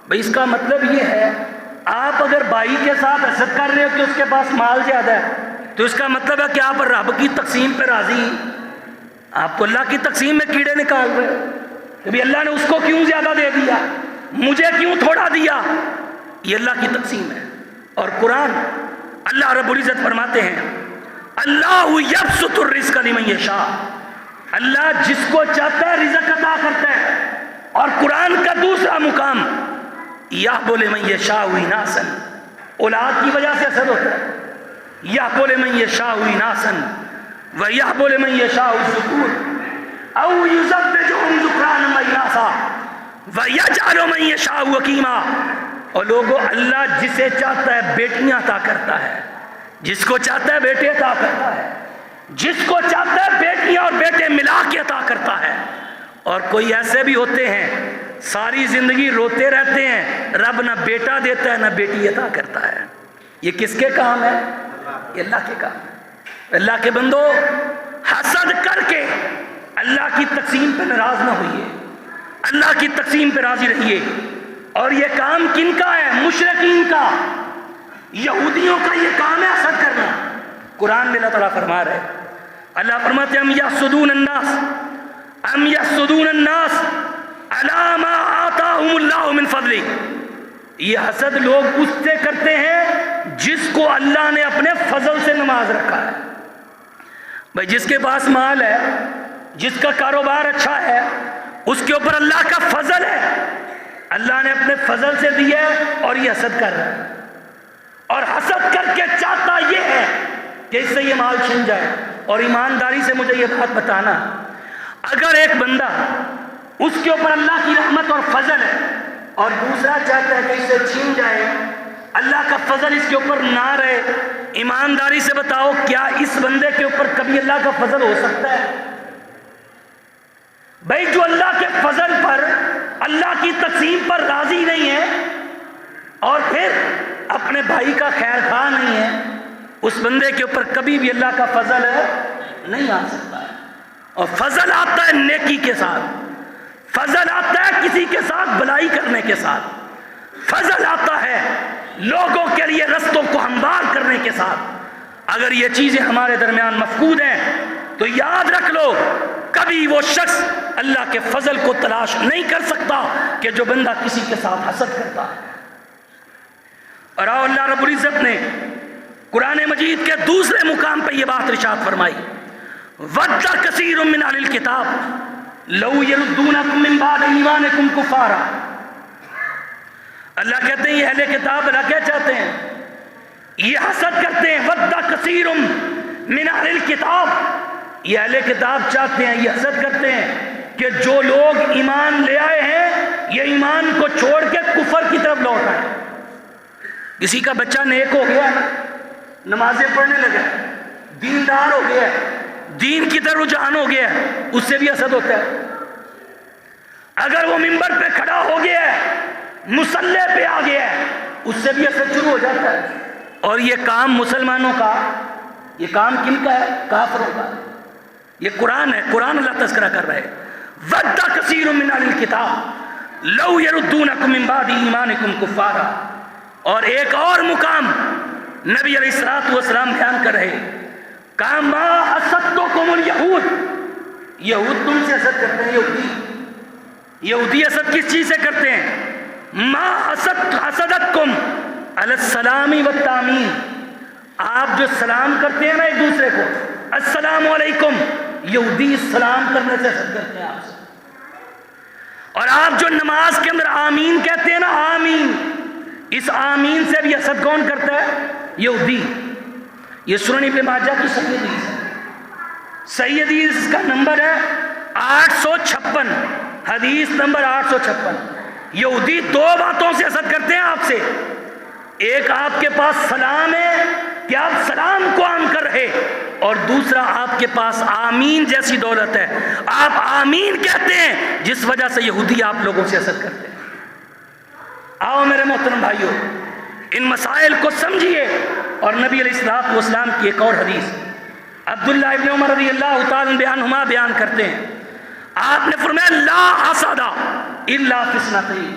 بھئی اس کا مطلب یہ ہے، آپ اگر بھائی کے ساتھ حسد کر رہے ہو کہ اس کے پاس مال زیادہ ہے، تو اس کا مطلب ہے کہ آپ رب کی تقسیم پہ راضی، آپ کو اللہ کی تقسیم میں کیڑے نکال رہے ہو کہ بھی اللہ نے اس کو کیوں زیادہ دے دیا، مجھے کیوں تھوڑا دیا۔ یہ اللہ کی تقسیم ہے۔ اور قرآن اللہ رب العزت فرماتے ہیں، اللہ یبسط الرزق لمن یشاء، اللہ جس کو چاہتا ہے رزق عطا کرتا ہے۔ اور قرآن کا دوسرا مقام، یہب لمن یشاء اناسا، اولاد کی وجہ سے حسد ہوتا ہے، یہب لمن یشاء اناسا ویہب لمن یشاء الذکور او یزوجہم ذکرانا واناثا ویجعل من یشاء عقیما۔ اور لوگوں، اللہ جسے چاہتا ہے بیٹیاں عطا کرتا ہے، جس کو چاہتا ہے بیٹے عطا کرتا ہے، جس کو چاہتا ہے بیٹیاں اور بیٹے ملا کے عطا کرتا ہے۔ اور کوئی ایسے بھی ہوتے ہیں ساری زندگی روتے رہتے ہیں، رب نہ بیٹا دیتا ہے نہ بیٹی عطا کرتا ہے۔ یہ کس کے کام ہے؟ یہ اللہ کے کام ہے۔ اللہ کے بندو، حسد کر کے اللہ کی تقسیم پہ ناراض نہ ہوئیے، اللہ کی تقسیم پہ راضی رہیے۔ اور یہ کام کن کا ہے؟ مشرکین کا، یہودیوں کا یہ کام ہے حسد کرنا۔ قرآن میں اللہ تعالیٰ فرما رہے، اللہ فرماتے ہیں ام یحسدون الناس علی ما آتاہم اللہ من فضلہ، یہ حسد لوگ اس سے کرتے ہیں جس کو اللہ نے اپنے فضل سے نواز رکھا ہے۔ بھائی جس کے پاس مال ہے، جس کا کاروبار اچھا ہے، اس کے اوپر اللہ کا فضل ہے، اللہ نے اپنے فضل سے دیا ہے، اور یہ حسد کر رہا ہے، اور حسد کر کے چاہتا یہ ہے کہ اس سے یہ مال چھن جائے۔ اور ایمانداری سے مجھے یہ بات بتانا، اگر ایک بندہ اس کے اوپر اللہ کی رحمت اور فضل ہے، اور دوسرا چاہتا ہے کہ اسے چھین جائے، اللہ کا فضل اس کے اوپر نہ رہے، ایمانداری سے بتاؤ کیا اس بندے کے اوپر کبھی اللہ کا فضل ہو سکتا ہے؟ بھائی جو اللہ کے فضل پر، اللہ کی تقسیم پر راضی نہیں ہے، اور پھر اپنے بھائی کا خیر خواہ نہیں ہے، اس بندے کے اوپر کبھی بھی اللہ کا فضل نہیں آ سکتا ہے. اور فضل آتا ہے نیکی کے ساتھ، فضل آتا ہے کسی کے ساتھ بھلائی کرنے کے ساتھ، فضل آتا ہے لوگوں کے لیے رستوں کو ہموار کرنے کے ساتھ. اگر یہ چیزیں ہمارے درمیان مفقود ہیں تو یاد رکھ لو کبھی وہ شخص اللہ کے فضل کو تلاش نہیں کر سکتا کہ جو بندہ کسی کے ساتھ حسد کرتا ہے. اور اللہ رب العزت نے قرآن مجید کے دوسرے مقام پہ یہ بات ارشاد فرمائی، وَدَّ كَثِيرٌ مِّنْ أَهْلِ الْكِتَابِ لَوْ يَرُدُّونَكُم مِّن بَعْدِ إِيمَانِكُمْ كُفَّارًا. اللہ کہتے ہیں یہ اہل کتاب اللہ کیا چاہتے ہیں؟ یہ حسد کرتے ہیں. وَدَّ كَثِيرٌ مِّنْ أَهْلِ الْكِتَابِ، یہ اہل کتاب چاہتے ہیں، یہ حسد کرتے ہیں کہ جو لوگ ایمان لے آئے ہیں یہ ایمان کو چھوڑ کے کفر کی طرف لوٹ آئے. کسی کا بچہ نیک ہو گیا ہے، نمازیں پڑھنے لگا، دیندار ہو گیا ہے، دین کی طرف رجحان ہو گیا ہے، اس سے بھی حسد ہوتا ہے. اگر وہ منبر پہ کھڑا ہو گیا ہے، مصلی پہ آ گیا ہے، اس سے بھی حسد شروع ہو جاتا ہے. اور یہ کام مسلمانوں کا، یہ کام کن کا ہے؟ کافروں کا. یہ قرآن ہے، قرآن اللہ تذکرہ کر رہے. وَدَّ كَثِيرٌ مِّنْ أَهْلِ الْكِتَابِ لَوْ يَرُدُّونَكُم مِّن بَعْدِ إِيمَانِكُمْ كُفَّارًا. اور ایک اور مقام نبی علیہ الصلوۃ والسلام بیان کر رہے، کہا مَا حَسَدتُكُمُ الْيَهُودُ، یہود تم سے حسد کرتے ہیں. یہودی حسد کس چیز سے کرتے ہیں؟ مَا حَسَدَتْكُمْ عَلَى السَّلَامِ وَالتَّأْمِينِ، آپ جو سلام کرتے ہیں نا ایک دوسرے کو، السلام علیکم، یہودی سلام کرنے سے حسد کرتے ہیں آپ سے. اور آپ جو نماز کے اندر آمین کہتے ہیں نا، آمین، اس آمین سے بھی حسد کون کرتا ہے؟ یہودی. یہ سنن ابن ماجہ کی صحیح حدیث ہے. صحیح حدیث کا نمبر ہے 856، حدیث نمبر 856. یہودی دو باتوں سے حسد کرتے ہیں آپ سے. ایک آپ کے پاس سلام ہے کہ آپ سلام کو عام کر رہے، اور دوسرا آپ کے پاس آمین جیسی دولت ہے، آپ آمین کہتے ہیں، جس وجہ سے یہودی آپ لوگوں سے حسد کرتے ہیں. آؤ میرے محترم بھائیوں، ان مسائل کو سمجھیے. اور نبی علیہ الصلوۃ والسلام کی ایک اور حدیث عبداللہ ابن عمر رضی اللہ تعالی عنہما بیان کرتے ہیں. آپ نے فرمایا لا حسد الا فی اثنتین،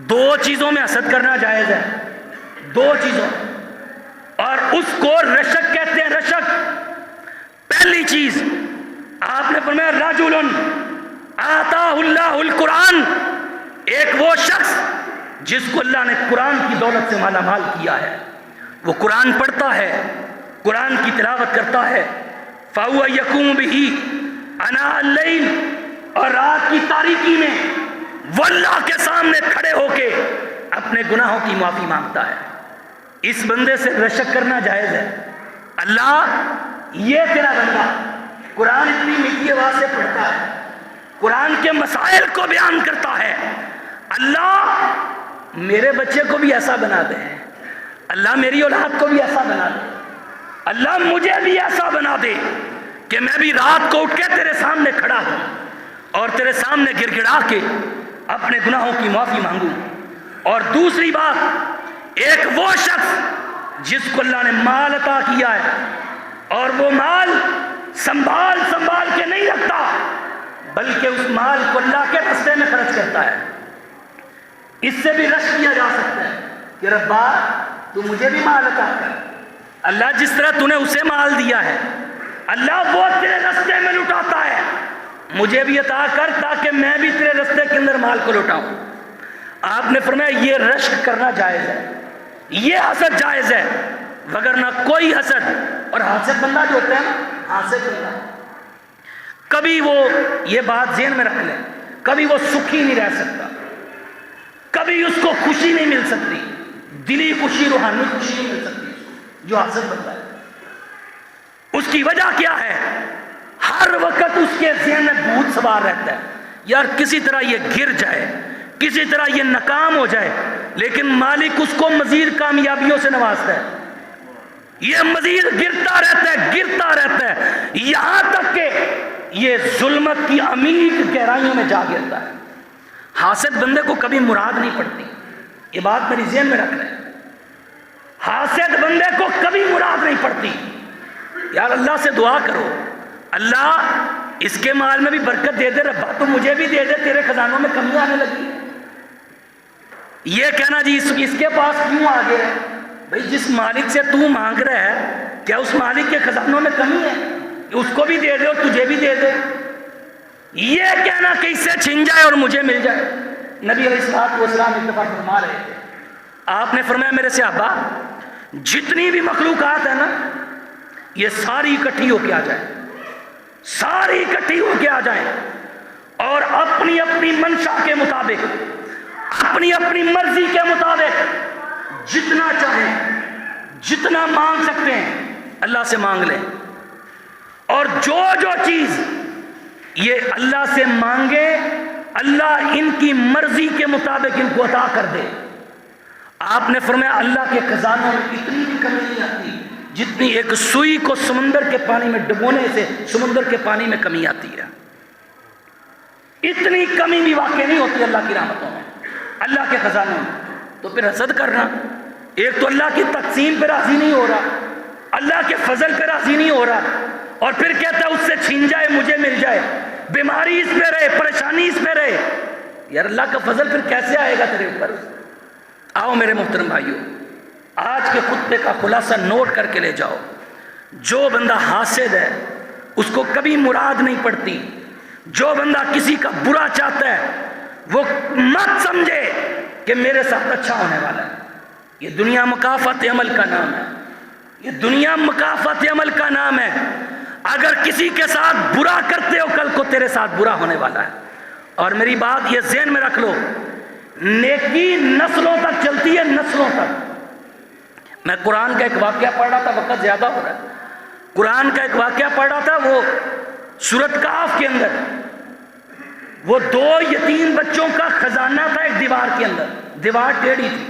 دو چیزوں میں حسد کرنا جائز ہے، دو چیزوں، اور اس کو رشک کہتے ہیں. رشک، پہلی چیز آپ نے فرمایا رجل آتاہ اللہ القرآن، ایک وہ شخص جس کو اللہ نے قرآن کی دولت سے مالا مال کیا ہے، وہ قرآن پڑھتا ہے، قرآن کی تلاوت کرتا ہے. فَهُوَ يَقُومُ بِهِ آنَاءَ اللَّيْلِ، اور رات کی تاریکی میں وہ اللہ کے سامنے کھڑے ہو کے اپنے گناہوں کی معافی مانگتا ہے. اس بندے سے رشک کرنا جائز ہے. اللہ یہ تیرا بندہ قرآن اتنی میٹھی آواز سے پڑھتا ہے، قرآن کے مسائل کو بیان کرتا ہے، اللہ میرے بچے کو بھی ایسا بنا دے، اللہ میری اولاد کو بھی ایسا بنا دے، اللہ مجھے بھی ایسا بنا دے کہ میں بھی رات کو اٹھ کے تیرے سامنے کھڑا ہوں اور تیرے سامنے گر گڑا کے اپنے گناہوں کی معافی مانگوں. اور دوسری بات، ایک وہ شخص جس کو اللہ نے مال عطا کیا ہے اور وہ مال سنبھال کے نہیں رکھتا، بلکہ اس مال کو اللہ کے راستے میں خرچ کرتا ہے. اس سے بھی رشک کیا جا سکتا ہے کہ ربا تو مجھے بھی مال عطا کر. اللہ جس طرح تو نے اسے مال دیا ہے، اللہ وہ تیرے راستے میں لٹاتا ہے، مجھے بھی عطا کر تاکہ میں بھی تیرے راستے کے اندر مال کو لٹاؤں. آپ نے فرمایا یہ رشک کرنا جائز ہے، یہ حسد جائز ہے، وگرنہ کوئی حسد. اور حاسد بندہ جو ہوتا ہے نا، حاسد بندہ کبھی وہ یہ بات ذہن میں رکھ لے، کبھی وہ سکھی نہیں رہ سکتا، کبھی اس کو خوشی نہیں مل سکتی، دلی خوشی، روحانی خوشی نہیں مل سکتی جو حاسد بندہ ہے. اس کی وجہ کیا ہے؟ ہر وقت اس کے ذہن میں بھوت سوار رہتا ہے، یار کسی طرح یہ گر جائے، کسی طرح یہ ناکام ہو جائے. لیکن مالک اس کو مزید کامیابیوں سے نوازتا ہے، یہ مزید گرتا رہتا ہے یہاں تک کہ یہ ظلمت کی عمیق گہرائیوں میں جا گرتا ہے. حاسد بندے کو کبھی مراد نہیں پڑتی، یہ بات میری ذہن میں رکھ لیں. حاسد بندے کو کبھی مراد نہیں پڑتی. یار اللہ سے دعا کرو, اللہ اس کے مال میں بھی برکت دے دے, ربا تو مجھے بھی دے دے, تیرے خزانوں میں کمی آنے لگی. یہ کہنا جی اس کے پاس کیوں آ گیا ہے؟ بھئی جس مالک سے تو مانگ رہا ہے کیا اس مالک کے خزانوں میں کمی ہے؟ اس کو بھی دے دے اور تجھے بھی دے دے. یہ کہنا کہ اس سے چھن جائے اور مجھے مل جائے. نبی علیہ السلام اتفاق فرما رہے تھے, آپ نے فرمایا میرے صحابہ جتنی بھی مخلوقات ہیں نا یہ ساری اکٹھی ہو کے آ جائیں, ساری اکٹھی ہو کے آ جائیں اور اپنی اپنی منشا کے مطابق, اپنی اپنی مرضی کے مطابق جتنا چاہیں, جتنا مانگ سکتے ہیں اللہ سے مانگ لیں. اور جو چیز یہ اللہ سے مانگے اللہ ان کی مرضی کے مطابق ان کو عطا کر دے. آپ نے فرمایا اللہ کے خزانوں میں اتنی بھی کمی نہیں آتی جتنی ایک سوئی کو سمندر کے پانی میں ڈبونے سے سمندر کے پانی میں کمی آتی ہے. اتنی کمی بھی واقع نہیں ہوتی اللہ کی رحمتوں میں, اللہ کے خزانوں میں. تو پھر حسد کرنا, ایک تو اللہ کی تقسیم پہ راضی نہیں ہو رہا, اللہ کے فضل پہ راضی نہیں ہو رہا, اور پھر کہتا ہے اس سے چھین جائے مجھے مل جائے, بیماری اس پہ رہے, پریشانی اس پہ رہے. یار اللہ کا فضل پھر کیسے آئے گا تیرے اوپر؟ آؤ میرے محترم بھائیو, آج کے خطبے کا خلاصہ نوٹ کر کے لے جاؤ. جو بندہ حاسد ہے اس کو کبھی مراد نہیں پڑتی. جو بندہ کسی کا برا چاہتا ہے وہ مت سمجھے کہ میرے ساتھ اچھا ہونے والا ہے. یہ دنیا مکافات عمل کا نام ہے, یہ دنیا مکافات عمل کا نام ہے. اگر کسی کے ساتھ برا کرتے ہو کل کو تیرے ساتھ برا ہونے والا ہے. اور میری بات یہ ذہن میں رکھ لو, نیکی نسلوں تک چلتی ہے, نسلوں تک. میں قرآن کا ایک واقعہ پڑھ رہا تھا, وقت زیادہ ہو رہا ہے. قرآن کا ایک واقعہ پڑھ رہا تھا, وہ سورۃ کہف کے اندر وہ 2 یتیم بچوں کا خزانہ تھا ایک دیوار کے اندر. دیوار ٹیڑھی تھی.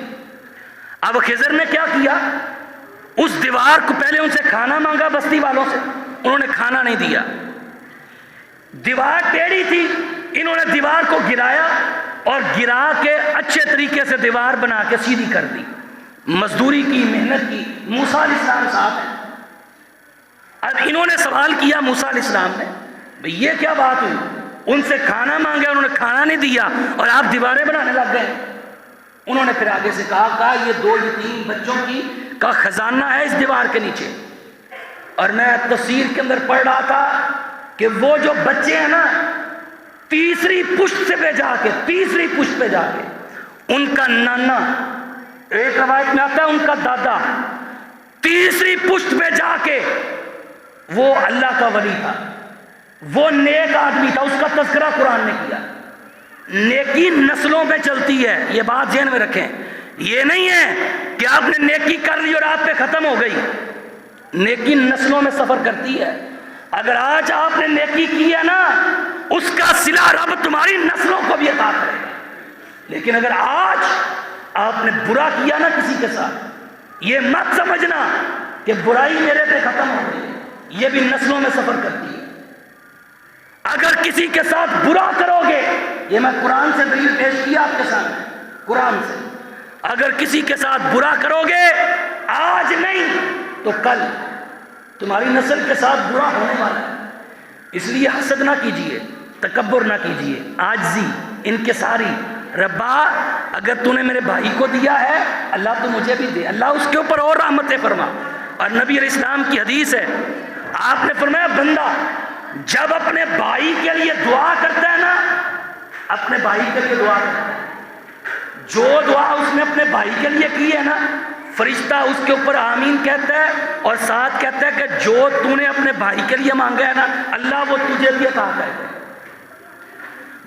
اب خضر نے کیا کیا, اس دیوار کو پہلے ان سے کھانا مانگا بستی والوں سے, انہوں نے کھانا نہیں دیا. دیوار ٹیڑھی تھی, انہوں نے دیوار کو گرایا اور گرا کے اچھے طریقے سے دیوار بنا کے سیدھی کر دی. مزدوری کی, محنت کی. موسیٰ علیہ السلام صاحب ہیں. اب انہوں نے سوال کیا موسیٰ علیہ السلام نے, بھئی یہ کیا بات ہوئی؟ ان سے کھانا مانگا, انہوں نے کھانا نہیں دیا اور آپ دیواریں بنانے لگ گئے. انہوں نے پھر آگے سے کہا یہ 2 یتیم بچوں کا خزانہ ہے اس دیوار کے نیچے. اور میں تفسیر کے اندر پڑھ رہا تھا کہ وہ جو بچے ہیں نا, تیسری پشت پہ جا کے ان کا نانا, ایک روایت میں آتا ہے ان کا دادا, تیسری پشت پہ جا کے وہ اللہ کا ولی تھا, وہ نیک آدمی تھا, اس کا تذکرہ قرآن نے کیا. نیکی نسلوں پہ چلتی ہے, یہ بات ذہن میں رکھیں. یہ نہیں ہے کہ آپ نے نیکی کر لی اور آپ پہ ختم ہو گئی. نیکی نسلوں میں سفر کرتی ہے. اگر آج آپ نے نیکی کی ہے نا, اس کا صلہ رب تمہاری نسلوں کو بھی عطا کرے گا. لیکن اگر آج آپ نے برا کیا نا کسی کے ساتھ, یہ مت سمجھنا کہ برائی میرے پہ ختم ہو گئی, یہ بھی نسلوں میں سفر کرتی ہے. اگر کسی کے ساتھ برا کرو گے, یہ میں قرآن سے دلیل پیش کیا آپ کے سامنے, قرآن سے, اگر کسی کے ساتھ برا کرو گے آج نہیں تو کل تمہاری نسل کے ساتھ برا ہونے والا ہے. اس لیے حسد نہ کیجئے, تکبر نہ کیجئے, عاجزی, انکساری. ربا اگر تو نے میرے بھائی کو دیا ہے اللہ تو مجھے بھی دے, اللہ اس کے اوپر اور رحمتیں فرما. اور نبی علیہ السلام کی حدیث ہے, آپ نے فرمایا بندہ جب اپنے بھائی کے لیے دعا کرتا ہے نا, اپنے بھائی کے لیے دعا کرتا ہے, جو دعا اس نے اپنے بھائی کے لیے کی ہے نا, فرشتہ اس کے اوپر آمین کہتا ہے اور ساتھ کہتا ہے کہ جو تو نے اپنے بھائی کے لیے مانگا ہے نا اللہ وہ تجھے بھی عطا کرے گا.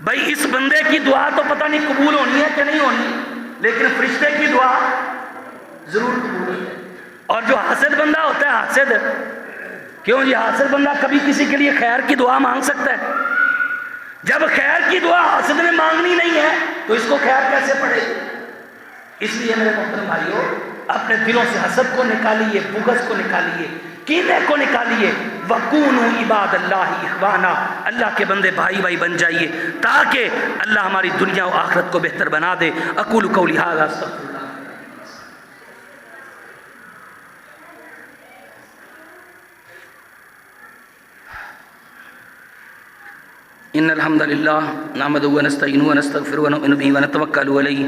بھائی اس بندے کی دعا تو پتہ نہیں قبول ہونی ہے کہ نہیں ہونی, لیکن فرشتے کی دعا ضرور قبول ہوئی ہے. اور جو حاسد بندہ ہوتا ہے, حاسد کیوں جی, حاسد بندہ کبھی کسی کے لیے خیر کی دعا مانگ سکتا ہے؟ جب خیر کی دعا حاسد نے مانگنی نہیں ہے تو اس کو خیر کیسے پڑے گی؟ اس لیے میرے محترم بھائیوں, اپنے دلوں سے حسد کو نکالیے, بغض کو نکالیے, کینے کو نکالیے. وَكُونُوا عِبَادَ اللَّهِ إِخْوَانًا, اللہ کے بندے بھائی بھائی بن جائیے تاکہ اللہ ہماری دنیا و آخرت کو بہتر بنا دے. اقول قولی ھذا استغفر اللہ. إن الحمد لله نحمده ونستعينه ونستغفره ونؤمن به ونتوكل عليه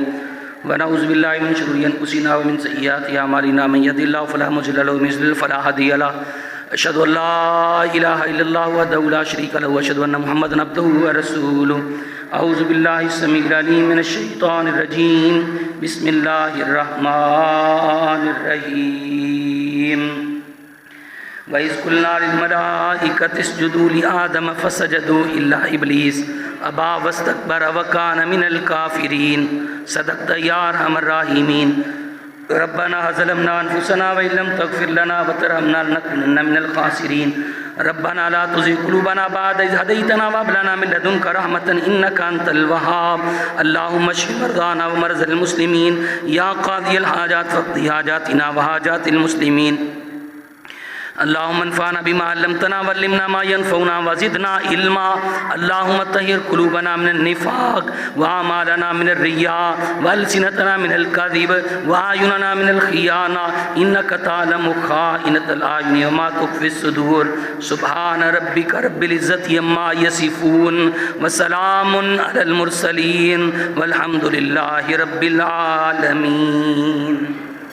ونعوذ بالله من شرور أنفسنا ومن سيئات أعمالنا من يهده الله فلا مضل له ومن يضلل فلا هادي له أشهد أن لا إله إلا الله وحده لا شريك له وأشهد أن محمدا عبده ورسوله أعوذ بالله السميع العليم من الشيطان الرجيم بسم الله الرحمن الرحيم وَإِذْ قُلْنَا لِلْمَلَائِكَةِ اسْجُدُوا لِآدَمَ فَسَجَدُوا إِلَّا إِبْلِيسَ أَبَى وَاسْتَكْبَرَ وَكَانَ مِنَ الْكَافِرِينَ صدقت يا أرحم الراحمين ربنا ظلمنا أنفسنا وإن لم تغفر لنا وترحمنا لنكونن من الخاسرين ربنا لا تزغ قلوبنا بعد إذ هديتنا وهب لنا من لدنك رحمة إنك أنت الوهاب اللهم اشف مرضانا ومرضى المسلمين يا قاضي الحاجات فاقض حاجاتنا وحاجات المسلمين اللهم انفعنا بما علمتنا وعلمنا ما ينفعنا وزدنا علما اللهم طهر قلوبنا من النفاق وأعمالنا من الرياء وألسنتنا من الكذب وأعيننا من الخيانة إنك تعلم خائنة الأعين وما تخفي الصدور سبحان ربك رب العزة عما يصفون وسلام على المرسلين والحمد لله رب العالمين.